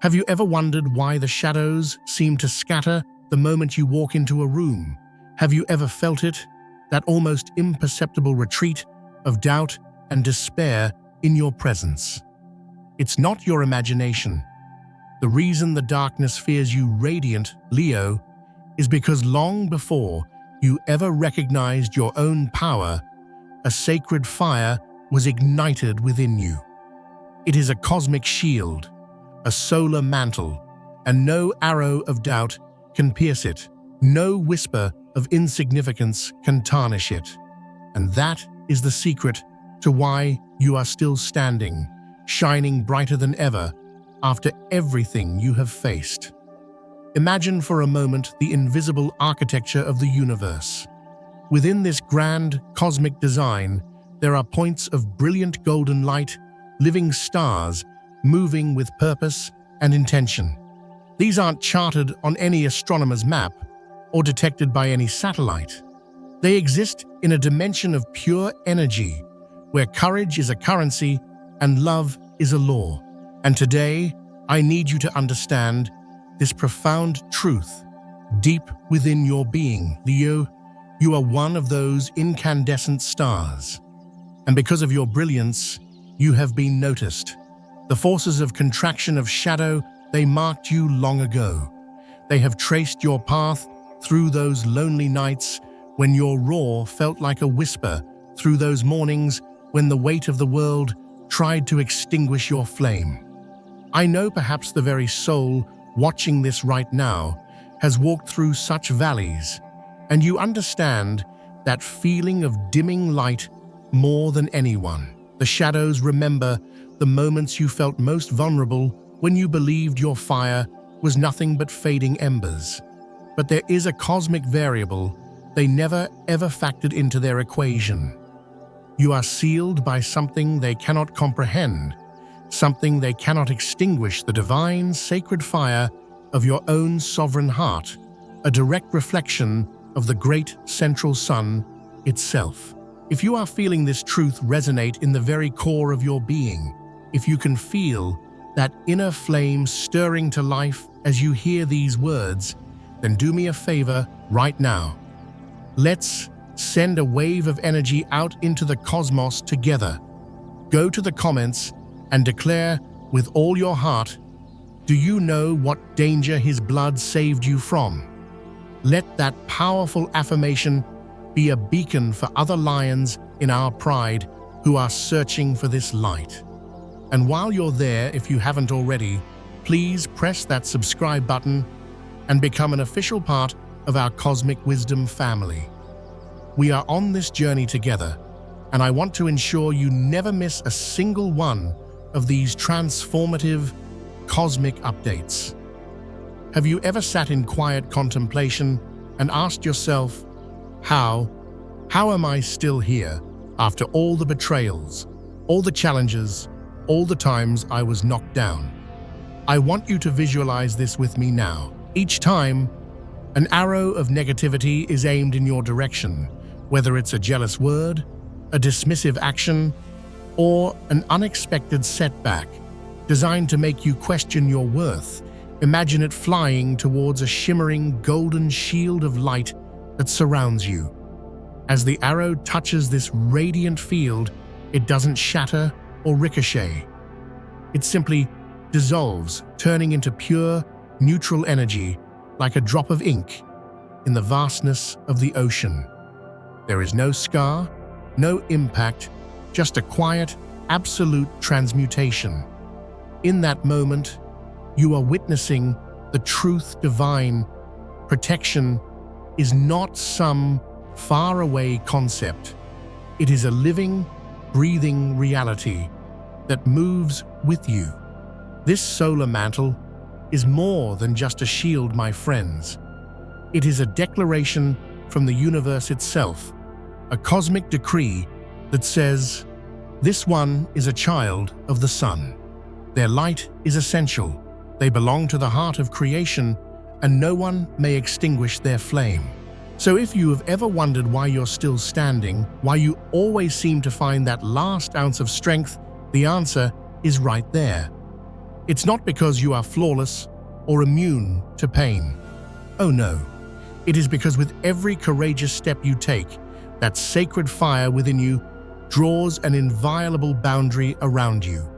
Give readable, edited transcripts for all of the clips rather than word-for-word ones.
Have you ever wondered why the shadows seem to scatter the moment you walk into a room? Have you ever felt it, that almost imperceptible retreat of doubt and despair in your presence? It's not your imagination. The reason the darkness fears you radiant, Leo, is because long before you ever recognized your own power, a sacred fire was ignited within you. It is a cosmic shield, a solar mantle, and no arrow of doubt can pierce it. No whisper of insignificance can tarnish it. And that is the secret to why you are still standing, shining brighter than ever after everything you have faced. Imagine for a moment the invisible architecture of the universe. Within this grand cosmic design, there are points of brilliant golden light, living stars, moving with purpose and intention. These aren't charted on any astronomer's map or detected by any satellite. They exist in a dimension of pure energy, where courage is a currency and love is a law. And today, I need you to understand this profound truth deep within your being. Leo, you are one of those incandescent stars. And because of your brilliance, you have been noticed. The forces of contraction of shadow, they marked you long ago. They have traced your path through those lonely nights when your roar felt like a whisper, through those mornings when the weight of the world tried to extinguish your flame. I know perhaps the very soul watching this right now has walked through such valleys, and you understand that feeling of dimming light more than anyone. The shadows remember the moments you felt most vulnerable when you believed your fire was nothing but fading embers. But there is a cosmic variable they never ever factored into their equation. You are sealed by something they cannot comprehend, something they cannot extinguish, the divine, sacred fire of your own sovereign heart, a direct reflection of the great central sun itself. If you are feeling this truth resonate in the very core of your being, if you can feel that inner flame stirring to life as you hear these words, then do me a favor right now. Let's send a wave of energy out into the cosmos together. Go to the comments and declare with all your heart, do you know what danger his blood saved you from? Let that powerful affirmation be a beacon for other lions in our pride who are searching for this light. And while you're there, if you haven't already, please press that subscribe button and become an official part of our Cosmic Wisdom family. We are on this journey together, and I want to ensure you never miss a single one of these transformative cosmic updates. Have you ever sat in quiet contemplation and asked yourself, how am I still here after all the betrayals, all the challenges, all the times I was knocked down? I want you to visualize this with me now. Each time, an arrow of negativity is aimed in your direction, whether it's a jealous word, a dismissive action, or an unexpected setback designed to make you question your worth. Imagine it flying towards a shimmering golden shield of light that surrounds you. As the arrow touches this radiant field, it doesn't shatter or ricochet. It simply dissolves, turning into pure, neutral energy like a drop of ink in the vastness of the ocean. There is no scar, no impact, just a quiet, absolute transmutation. In that moment, you are witnessing the truth divine. Protection is not some faraway concept. It is a living, breathing reality that moves with you. This solar mantle is more than just a shield, my friends. It is a declaration from the universe itself, a cosmic decree that says, this one is a child of the sun. Their light is essential. They belong to the heart of creation, and no one may extinguish their flame. So if you have ever wondered why you're still standing, why you always seem to find that last ounce of strength, the answer is right there. It's not because you are flawless or immune to pain. Oh no, it is because with every courageous step you take, that sacred fire within you draws an inviolable boundary around you.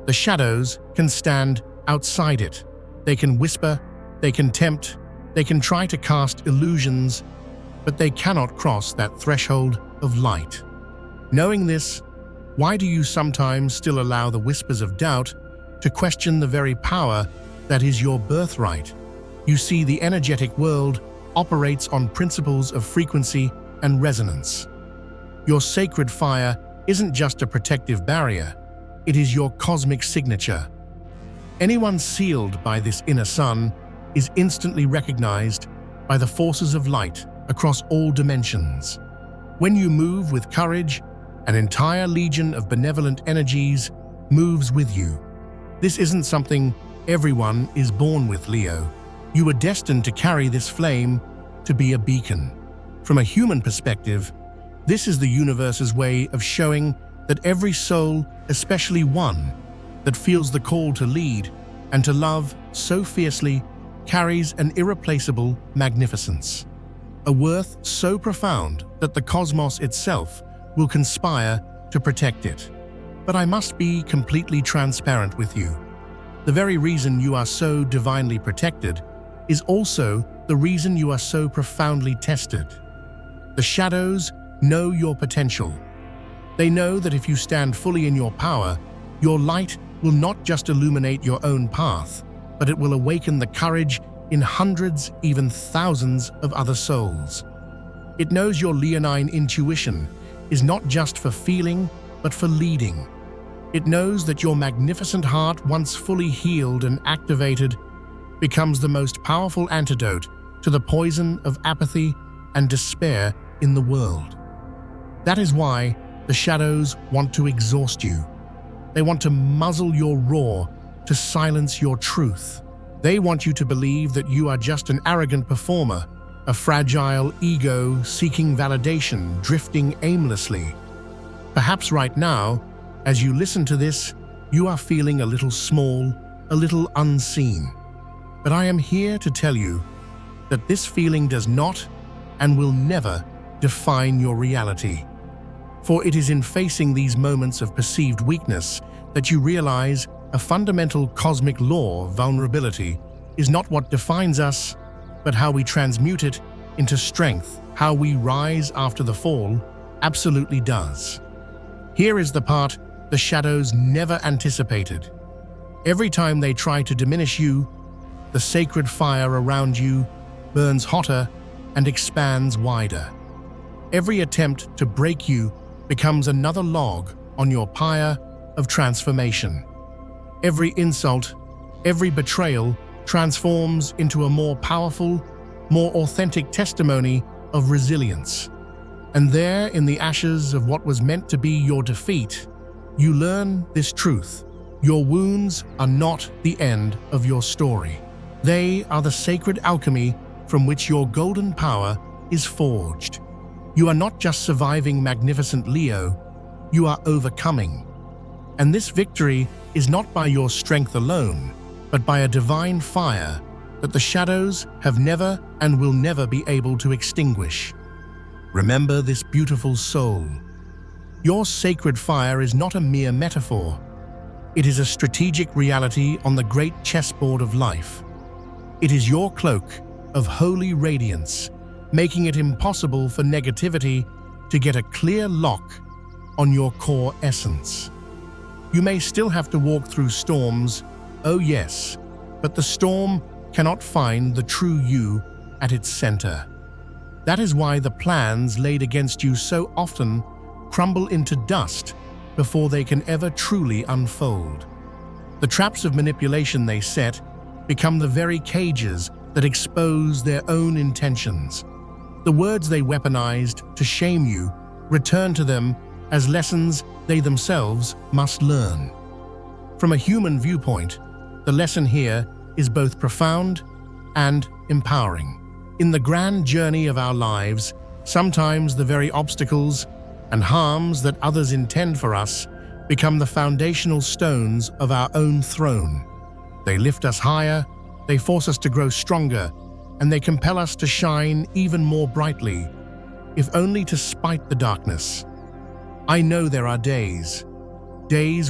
The shadows can stand outside it. They can whisper, they can tempt, they can try to cast illusions, but they cannot cross that threshold of light. Knowing this, why do you sometimes still allow the whispers of doubt to question the very power that is your birthright? You see, the energetic world operates on principles of frequency and resonance. Your sacred fire isn't just a protective barrier, it is your cosmic signature. Anyone sealed by this inner sun is instantly recognized by the forces of light across all dimensions. When you move with courage, an entire legion of benevolent energies moves with you. This isn't something everyone is born with, Leo. You were destined to carry this flame, to be a beacon. From a human perspective, this is the universe's way of showing that every soul, especially one that feels the call to lead and to love so fiercely, carries an irreplaceable magnificence, a worth so profound that the cosmos itself will conspire to protect it. But I must be completely transparent with you. The very reason you are so divinely protected is also the reason you are so profoundly tested. The shadows know your potential. They know that if you stand fully in your power, your light will not just illuminate your own path, but it will awaken the courage in hundreds, even thousands of other souls. It knows your leonine intuition is not just for feeling, but for leading. It knows that your magnificent heart, once fully healed and activated, becomes the most powerful antidote to the poison of apathy and despair in the world. That is why the shadows want to exhaust you. They want to muzzle your roar, to silence your truth. They want you to believe that you are just an arrogant performer, a fragile ego seeking validation, drifting aimlessly. Perhaps right now, as you listen to this, you are feeling a little small, a little unseen. But I am here to tell you that this feeling does not and will never define your reality. For it is in facing these moments of perceived weakness that you realize a fundamental cosmic law: vulnerability is not what defines us, but how we transmute it into strength. How we rise after the fall absolutely does. Here is the part the shadows never anticipated. Every time they try to diminish you, the sacred fire around you burns hotter and expands wider. Every attempt to break you becomes another log on your pyre of transformation. Every insult, every betrayal transforms into a more powerful, more authentic testimony of resilience. And there, in the ashes of what was meant to be your defeat, you learn this truth: your wounds are not the end of your story. They are the sacred alchemy from which your golden power is forged. You are not just surviving, magnificent Leo, you are overcoming. And this victory is not by your strength alone, but by a divine fire that the shadows have never and will never be able to extinguish. Remember this, beautiful soul. Your sacred fire is not a mere metaphor. It is a strategic reality on the great chessboard of life. It is your cloak of holy radiance, making it impossible for negativity to get a clear lock on your core essence. You may still have to walk through storms, oh yes, but the storm cannot find the true you at its center. That is why the plans laid against you so often crumble into dust before they can ever truly unfold. The traps of manipulation they set become the very cages that expose their own intentions. The words they weaponized to shame you return to them as lessons they themselves must learn. From a human viewpoint, the lesson here is both profound and empowering. In the grand journey of our lives, sometimes the very obstacles and harms that others intend for us become the foundational stones of our own throne. They lift us higher, they force us to grow stronger, and they compel us to shine even more brightly, if only to spite the darkness. I know there are days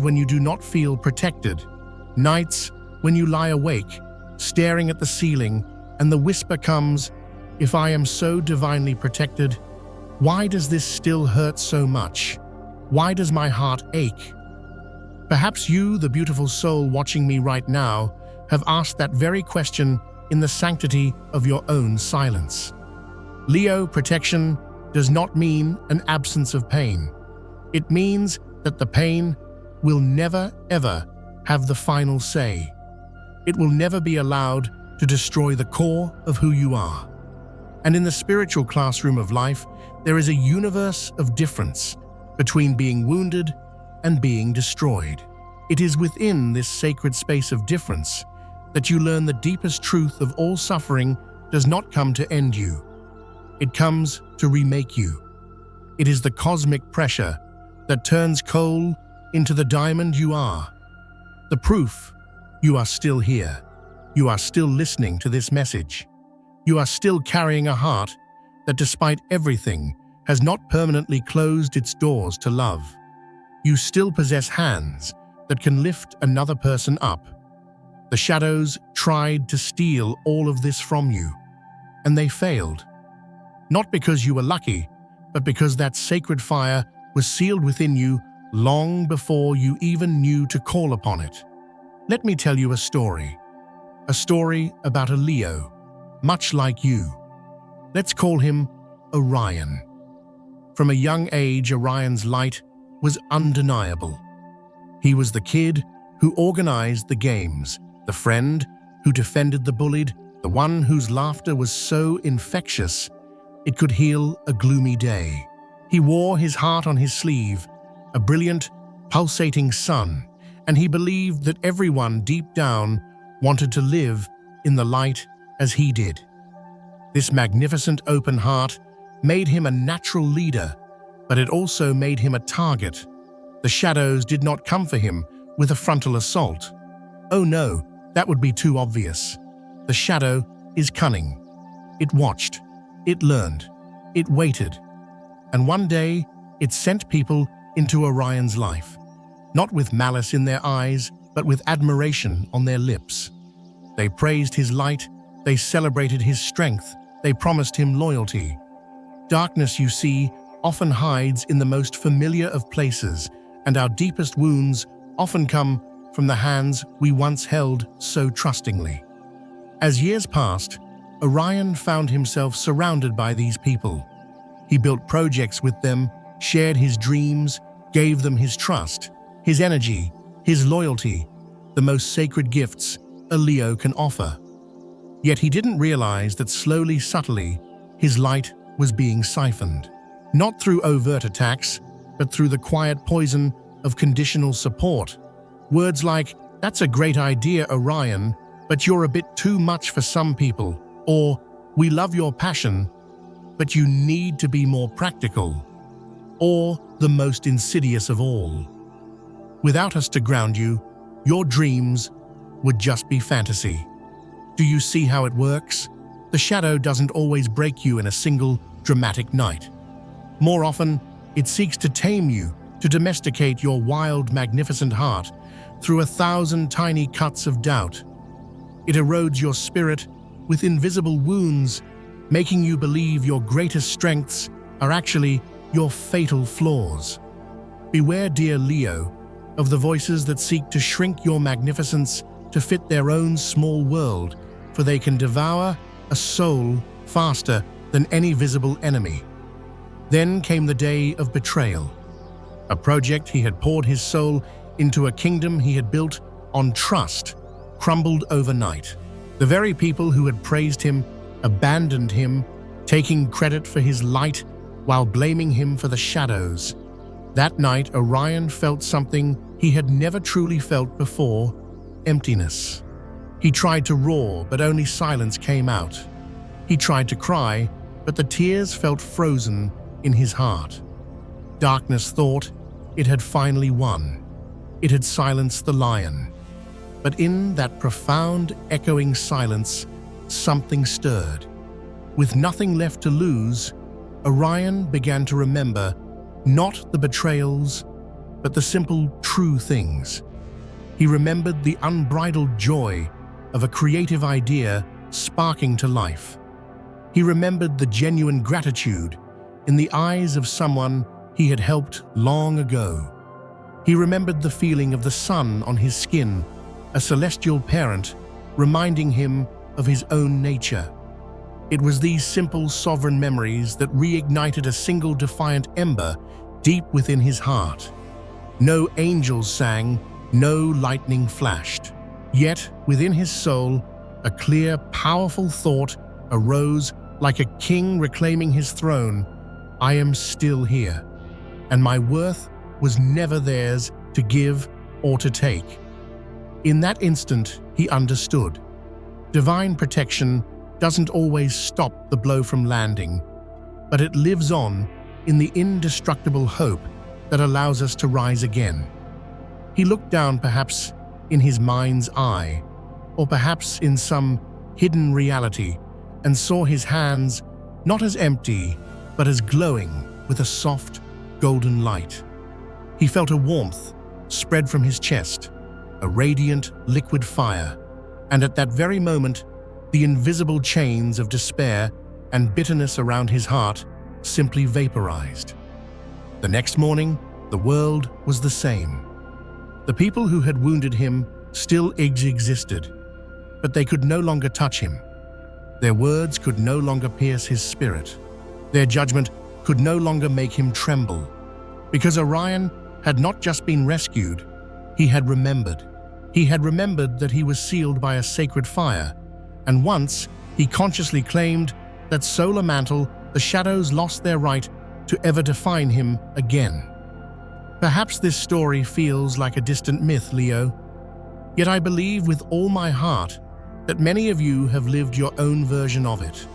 when you do not feel protected, nights when you lie awake, staring at the ceiling, and the whisper comes, "If I am so divinely protected, why does this still hurt so much? Why does my heart ache?" Perhaps you, the beautiful soul watching me right now, have asked that very question in the sanctity of your own silence. Leo, protection does not mean an absence of pain. It means that the pain will never, ever have the final say. It will never be allowed to destroy the core of who you are. And in the spiritual classroom of life, there is a universe of difference between being wounded and being destroyed. It is within this sacred space of difference that you learn the deepest truth of all suffering does not come to end you. It comes to remake you. It is the cosmic pressure that turns coal into the diamond you are. The proof: you are still here. You are still listening to this message. You are still carrying a heart that, despite everything, has not permanently closed its doors to love. You still possess hands that can lift another person up. The shadows tried to steal all of this from you, and they failed. Not because you were lucky, but because that sacred fire was sealed within you long before you even knew to call upon it. Let me tell you a story about a Leo, much like you. Let's call him Orion. From a young age, Orion's light was undeniable. He was the kid who organized the games, the friend who defended the bullied, the one whose laughter was so infectious it could heal a gloomy day. He wore his heart on his sleeve, a brilliant, pulsating sun, and he believed that everyone deep down wanted to live in the light as he did. This magnificent open heart made him a natural leader, but it also made him a target. The shadows did not come for him with a frontal assault. Oh no, that would be too obvious. The shadow is cunning. It watched, it learned, it waited. And one day, it sent people into Orion's life, not with malice in their eyes, but with admiration on their lips. They praised his light, they celebrated his strength, they promised him loyalty. Darkness, you see, often hides in the most familiar of places, and our deepest wounds often come from the hands we once held so trustingly. As years passed, Orion found himself surrounded by these people. He built projects with them, shared his dreams, gave them his trust, his energy, his loyalty, the most sacred gifts a Leo can offer. Yet he didn't realize that slowly, subtly, his light was being siphoned. Not through overt attacks, but through the quiet poison of conditional support. Words like, "That's a great idea, Orion, but you're a bit too much for some people," or "We love your passion, but you need to be more practical," or the most insidious of all: "Without us to ground you, your dreams would just be fantasy." Do you see how it works? The shadow doesn't always break you in a single dramatic night. More often, it seeks to tame you, to domesticate your wild, magnificent heart through 1,000 tiny cuts of doubt. It erodes your spirit with invisible wounds, making you believe your greatest strengths are actually your fatal flaws. Beware, dear Leo, of the voices that seek to shrink your magnificence to fit their own small world, for they can devour a soul faster than any visible enemy. Then came the day of betrayal. A project he had poured his soul into, a kingdom he had built on trust, crumbled overnight. The very people who had praised him abandoned him, taking credit for his light while blaming him for the shadows. That night, Orion felt something he had never truly felt before: emptiness. He tried to roar, but only silence came out. He tried to cry, but the tears felt frozen in his heart. Darkness thought it had finally won. It had silenced the lion. But in that profound, echoing silence, something stirred. With nothing left to lose, Orion began to remember not the betrayals, but the simple, true things. He remembered the unbridled joy of a creative idea sparking to life. He remembered the genuine gratitude in the eyes of someone he had helped long ago. He remembered the feeling of the sun on his skin, a celestial parent reminding him of his own nature. It was these simple, sovereign memories that reignited a single defiant ember deep within his heart. No angels sang, no lightning flashed. Yet, within his soul, a clear, powerful thought arose like a king reclaiming his throne. I am still here, and my worth was never theirs to give or to take. In that instant, he understood. Divine protection doesn't always stop the blow from landing, but it lives on in the indestructible hope that allows us to rise again. He looked down, perhaps in his mind's eye, or perhaps in some hidden reality, and saw his hands not as empty, but as glowing with a soft, golden light. He felt a warmth spread from his chest, a radiant, liquid fire, and at that very moment, the invisible chains of despair and bitterness around his heart simply vaporized. The next morning, the world was the same. The people who had wounded him still existed, but they could no longer touch him. Their words could no longer pierce his spirit. Their judgment could no longer make him tremble. Because Orion had not just been rescued, he had remembered. He had remembered that he was sealed by a sacred fire, and once he consciously claimed that solar mantle, the shadows lost their right to ever define him again. Perhaps this story feels like a distant myth, Leo, yet I believe with all my heart that many of you have lived your own version of it.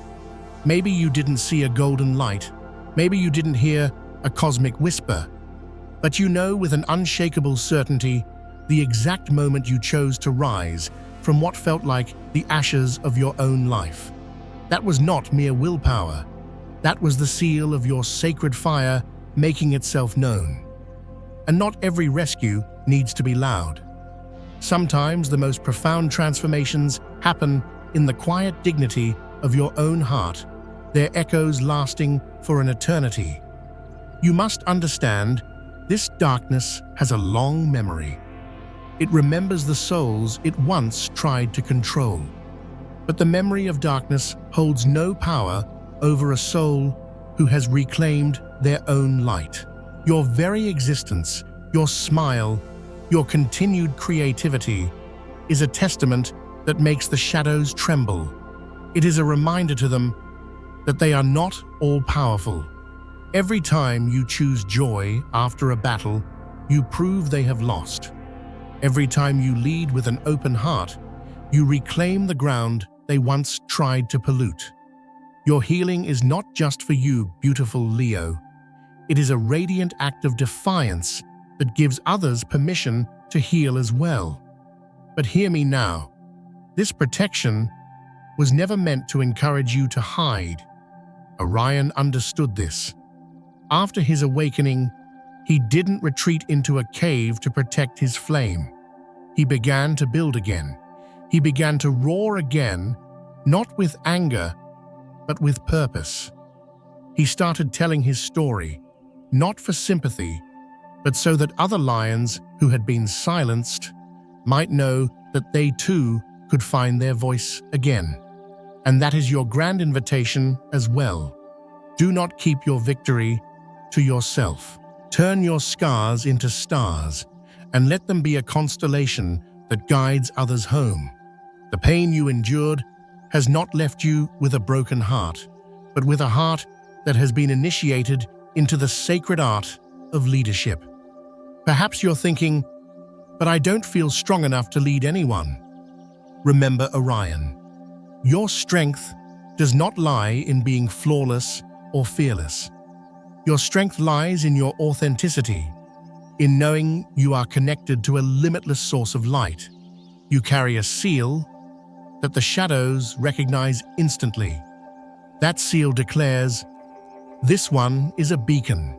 Maybe you didn't see a golden light, maybe you didn't hear a cosmic whisper, but you know with an unshakable certainty the exact moment you chose to rise from what felt like the ashes of your own life. That was not mere willpower. That was the seal of your sacred fire making itself known. And not every rescue needs to be loud. Sometimes the most profound transformations happen in the quiet dignity of your own heart, their echoes lasting for an eternity. You must understand, this darkness has a long memory. It remembers the souls it once tried to control. But the memory of darkness holds no power over a soul who has reclaimed their own light. Your very existence, your smile, your continued creativity is a testament that makes the shadows tremble. It is a reminder to them that they are not all-powerful. Every time you choose joy after a battle, you prove they have lost. Every time you lead with an open heart, you reclaim the ground they once tried to pollute. Your healing is not just for you, beautiful Leo. It is a radiant act of defiance that gives others permission to heal as well. But hear me now. This protection was never meant to encourage you to hide. Orion understood this. After his awakening, he didn't retreat into a cave to protect his flame. He began to build again. He began to roar again, not with anger, but with purpose. He started telling his story, not for sympathy, but so that other lions who had been silenced might know that they too could find their voice again. And that is your grand invitation as well. Do not keep your victory to yourself. Turn your scars into stars and let them be a constellation that guides others home. The pain you endured has not left you with a broken heart, but with a heart that has been initiated into the sacred art of leadership. Perhaps you're thinking, but I don't feel strong enough to lead anyone. Remember Orion. Your strength does not lie in being flawless or fearless. Your strength lies in your authenticity, in knowing you are connected to a limitless source of light. You carry a seal that the shadows recognize instantly. That seal declares, "This one is a beacon.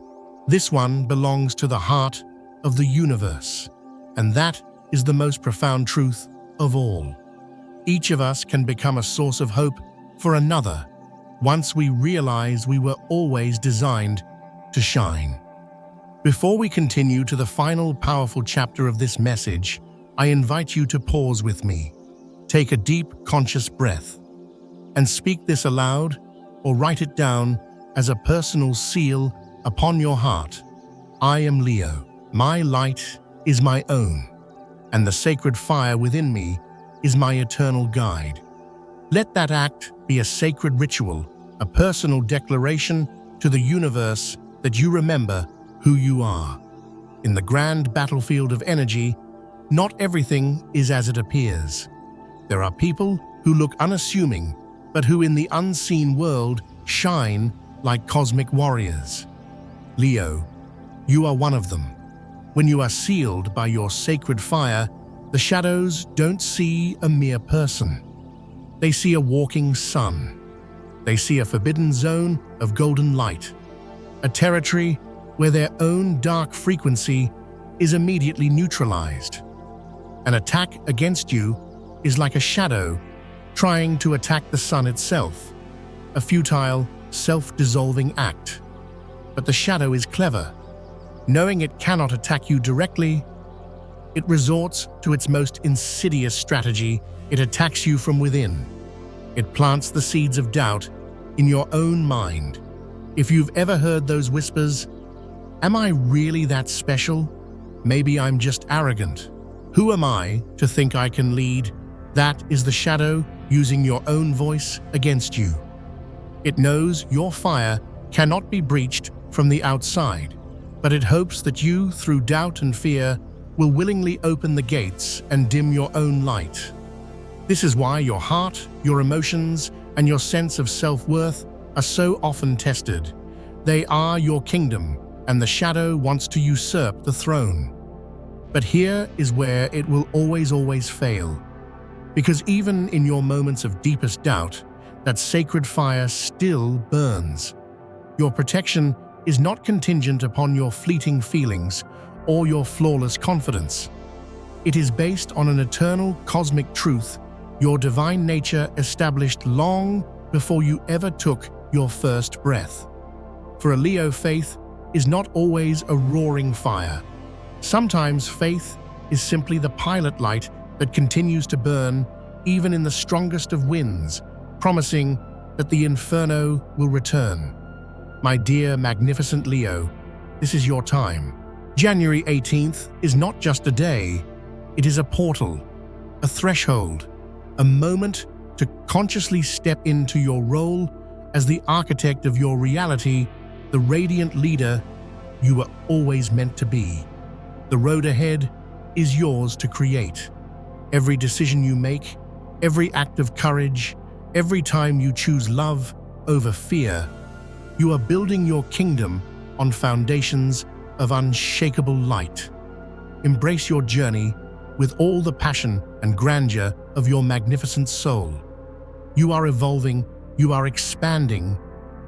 This one belongs to the heart of the universe." And that is the most profound truth of all. Each of us can become a source of hope for another once we realize we were always designed to shine. Before we continue to the final powerful chapter of this message, I invite you to pause with me. Take a deep, conscious breath and speak this aloud or write it down as a personal seal upon your heart. I am Leo. My light is my own, and the sacred fire within me is my eternal guide. Let that act be a sacred ritual, a personal declaration to the universe that you remember who you are. In the grand battlefield of energy, not everything is as it appears. There are people who look unassuming, but who in the unseen world shine like cosmic warriors. Leo, you are one of them. When you are sealed by your sacred fire, the shadows don't see a mere person. They see a walking sun. They see a forbidden zone of golden light, a territory where their own dark frequency is immediately neutralized. An attack against you is like a shadow trying to attack the sun itself, a futile, self-dissolving act. But the shadow is clever. Knowing it cannot attack you directly, it resorts to its most insidious strategy. It attacks you from within. It plants the seeds of doubt in your own mind. If you've ever heard those whispers, "Am I really that special? Maybe I'm just arrogant. Who am I to think I can lead?" That is the shadow using your own voice against you. It knows your fire cannot be breached from the outside, but it hopes that you, through doubt and fear, will willingly open the gates and dim your own light. This is why your heart, your emotions, and your sense of self-worth are so often tested. They are your kingdom, and the shadow wants to usurp the throne. But here is where it will always fail. Because even in your moments of deepest doubt, that sacred fire still burns. Your protection is not contingent upon your fleeting feelings or your flawless confidence. It is based on an eternal cosmic truth, your divine nature established long before you ever took your first breath. For a Leo, faith is not always a roaring fire. Sometimes faith is simply the pilot light that continues to burn even in the strongest of winds, promising that the inferno will return. My dear, magnificent Leo, this is your time. January 18th is not just a day, it is a portal, a threshold, a moment to consciously step into your role as the architect of your reality, the radiant leader you were always meant to be. The road ahead is yours to create. Every decision you make, every act of courage, every time you choose love over fear, you are building your kingdom on foundations of unshakable light. Embrace your journey with all the passion and grandeur of your magnificent soul. You are evolving, you are expanding,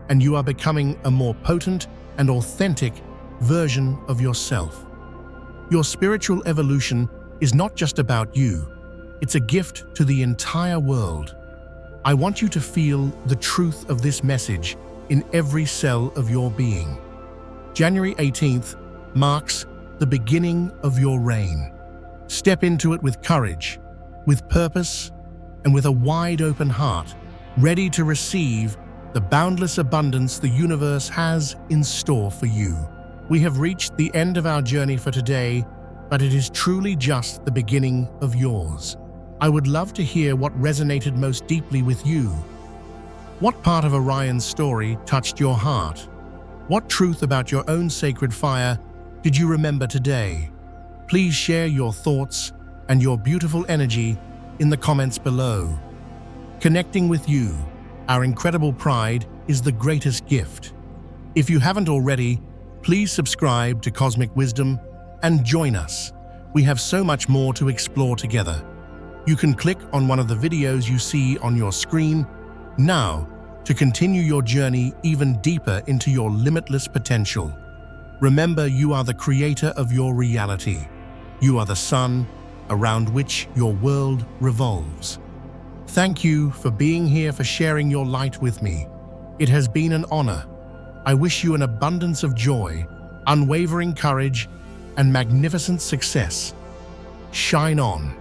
and you are becoming a more potent and authentic version of yourself. Your spiritual evolution is not just about you, it's a gift to the entire world. I want you to feel the truth of this message in every cell of your being. January 18th marks the beginning of your reign. Step into it with courage, with purpose, and with a wide-open heart, ready to receive the boundless abundance the universe has in store for you. We have reached the end of our journey for today, but it is truly just the beginning of yours. I would love to hear what resonated most deeply with you. What part of Orion's story touched your heart? What truth about your own sacred fire did you remember today? Please share your thoughts and your beautiful energy in the comments below. Connecting with you, our incredible pride, is the greatest gift. If you haven't already, please subscribe to Cosmic Wisdom and join us. We have so much more to explore together. You can click on one of the videos you see on your screen now to continue your journey even deeper into your limitless potential. Remember, you are the creator of your reality. You are the sun around which your world revolves. Thank you for being here, for sharing your light with me. It has been an honor. I wish you an abundance of joy, unwavering courage, and magnificent success. Shine on.